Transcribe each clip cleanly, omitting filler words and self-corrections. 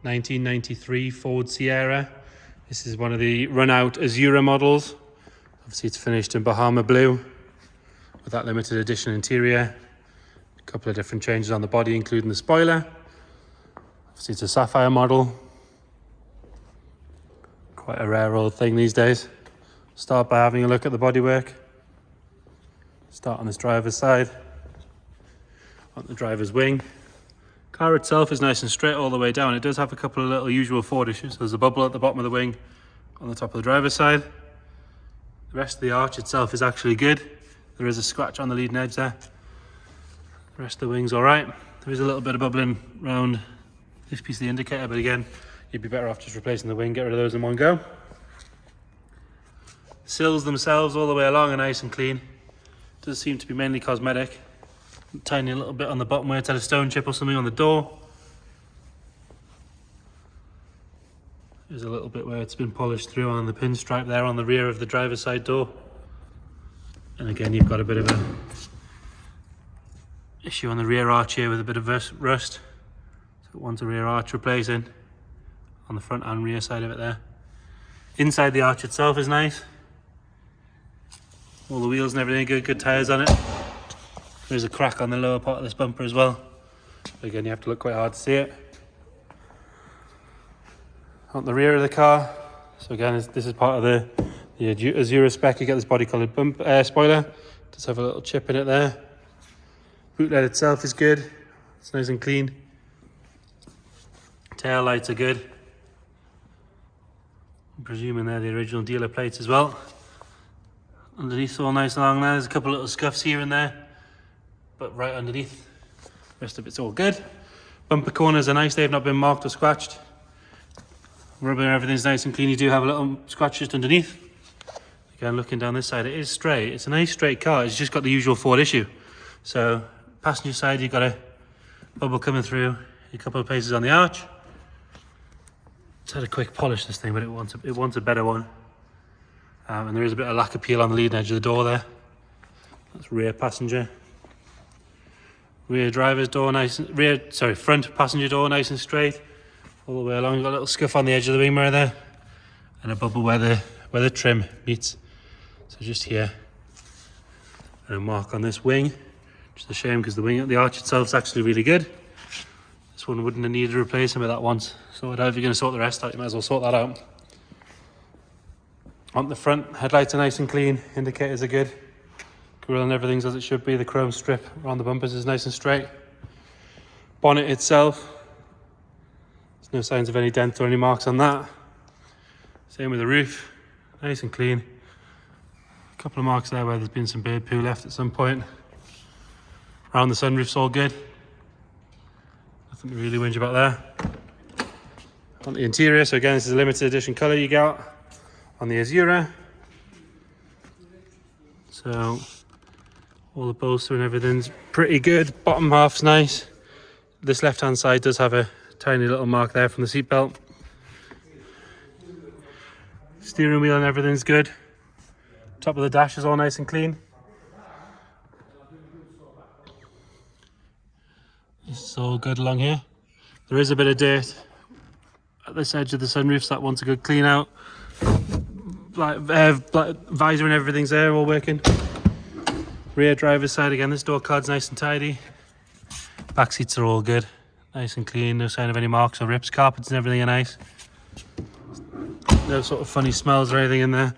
1993 Ford Sierra. This is one of the run-out Azura models. Obviously it's finished in Bahama blue with that limited edition interior. A couple of different changes on the body, including the spoiler. Obviously it's a sapphire model. Quite a rare old thing these days. Start by having a look at the bodywork. Start on this driver's side. On the driver's wing. Car itself is nice and straight all the way down. It does have a couple of little usual Ford issues. There's a bubble at the bottom of the wing on the top of the driver's side. The rest of the arch itself is actually good. There is a scratch on the leading edge there. The rest of the wing's all right. There is a little bit of bubbling around this piece of the indicator, but again, you'd be better off just replacing the wing, get rid of those in one go. Sills themselves all the way along are nice and clean. Does seem to be mainly cosmetic. Tiny little bit on the bottom where it's had a stone chip or something on the door. There's a little bit where it's been polished through on the pinstripe there on the rear of the driver's side door. And again, you've got a bit of a issue on the rear arch here with a bit of rust. So it wants a rear arch replacing on the front and rear side of it there. Inside the arch itself is nice. All the wheels and everything are good tyres on it. There's a crack on the lower part of this bumper as well. Again, you have to look quite hard to see it. On the rear of the car, so again, this is part of the Azura spec. You get this body coloured spoiler. It does have a little chip in it there. Boot lid itself is good. It's nice and clean. Tail lights are good. I'm presuming they're the original dealer plates as well. Underneath all nice along there. There's a couple of little scuffs here and there, but right underneath, the rest of it's all good. Bumper corners are nice, they've not been marked or scratched. Rubber and everything's nice and clean. You do have a little scratch just underneath. Again, looking down this side, it is straight. It's a nice straight car, it's just got the usual Ford issue. So, passenger side, you've got a bubble coming through, a couple of places on the arch. It's had a quick polish, this thing, but it wants a better one. And there is a bit of lacquer peel on the leading edge of the door there. That's rear passenger. Rear driver's door nice and, front passenger door nice and straight. All the way along, you've got a little scuff on the edge of the wing mirror there. And a bubble where the trim meets. So just here. And a mark on this wing. Which is a shame because the arch itself is actually really good. This one wouldn't have needed replacing with that once. So if you're going to sort the rest out, you might as well sort that out. On the front, headlights are nice and clean, indicators are good. Grille and everything's as it should be. The chrome strip around the bumpers is nice and straight. Bonnet itself, there's no signs of any dent or any marks on that. Same with the roof, nice and clean. A couple of marks there where there's been some bird poo left at some point. Around the sunroof's all good. Nothing to really whinge about there. On the interior, so again, this is a limited edition colour you got on the Azura. So all the bolster and everything's pretty good. Bottom half's nice. This left hand side does have a tiny little mark there from the seatbelt. Steering wheel and everything's good. Top of the dash is all nice and clean. This is all good along here. There is a bit of dirt at this edge of the sunroof, so that wants a good clean out. Black visor and everything's there, all working. Rear driver's side again, this door card's nice and tidy. Back seats are all good, nice and clean, no sign of any marks or rips. Carpets and everything are nice. No sort of funny smells or anything in there.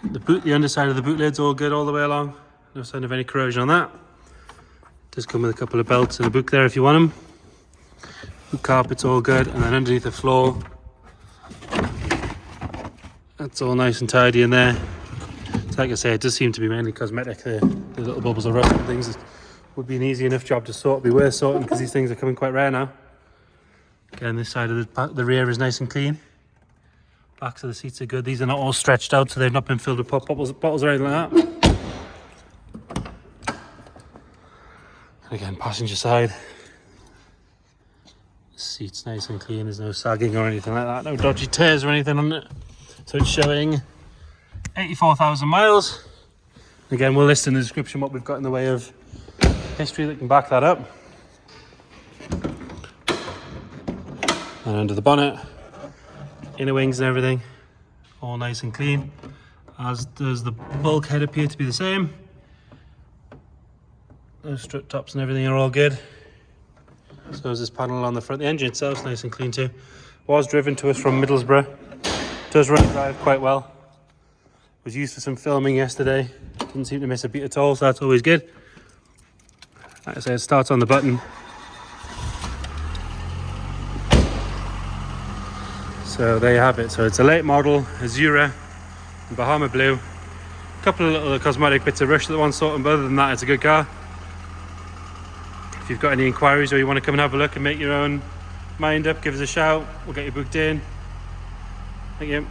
The underside of the boot lid's all good all the way along. No sign of any corrosion on that. Does come with a couple of belts and a boot there if you want them. The carpet's all good, and then underneath the floor, that's all nice and tidy in there. So like I say, it does seem to be mainly cosmetic. The little bubbles of rust and things. It would be an easy enough job to sort, be worth sorting because these things are coming quite rare now. Again, this side of the rear is nice and clean. Backs of the seats are good. These are not all stretched out, so they've not been filled with pop bottles or anything like that. And again, passenger side. Seat's nice and clean, there's no sagging or anything like that, no dodgy tears or anything on it. So it's showing 84,000 miles. Again, we'll list in the description what we've got in the way of history that can back that up. And under the bonnet, inner wings and everything, all nice and clean, as does the bulkhead appear to be the same. Those strut tops and everything are all good. So is this panel on the front. The engine itself's nice and clean too. Was driven to us from Middlesbrough. Does run and drive quite well. Was used for some filming yesterday. Didn't seem to miss a beat at all, so that's always good. Like I said, it starts on the button. So there you have it. So it's a late model Azura in Bahama blue. A couple of little cosmetic bits of rust that one sort, but other than that, it's a good car. If you've got any inquiries or you want to come and have a look and make your own mind up, give us a shout. We'll get you booked in. Thank you.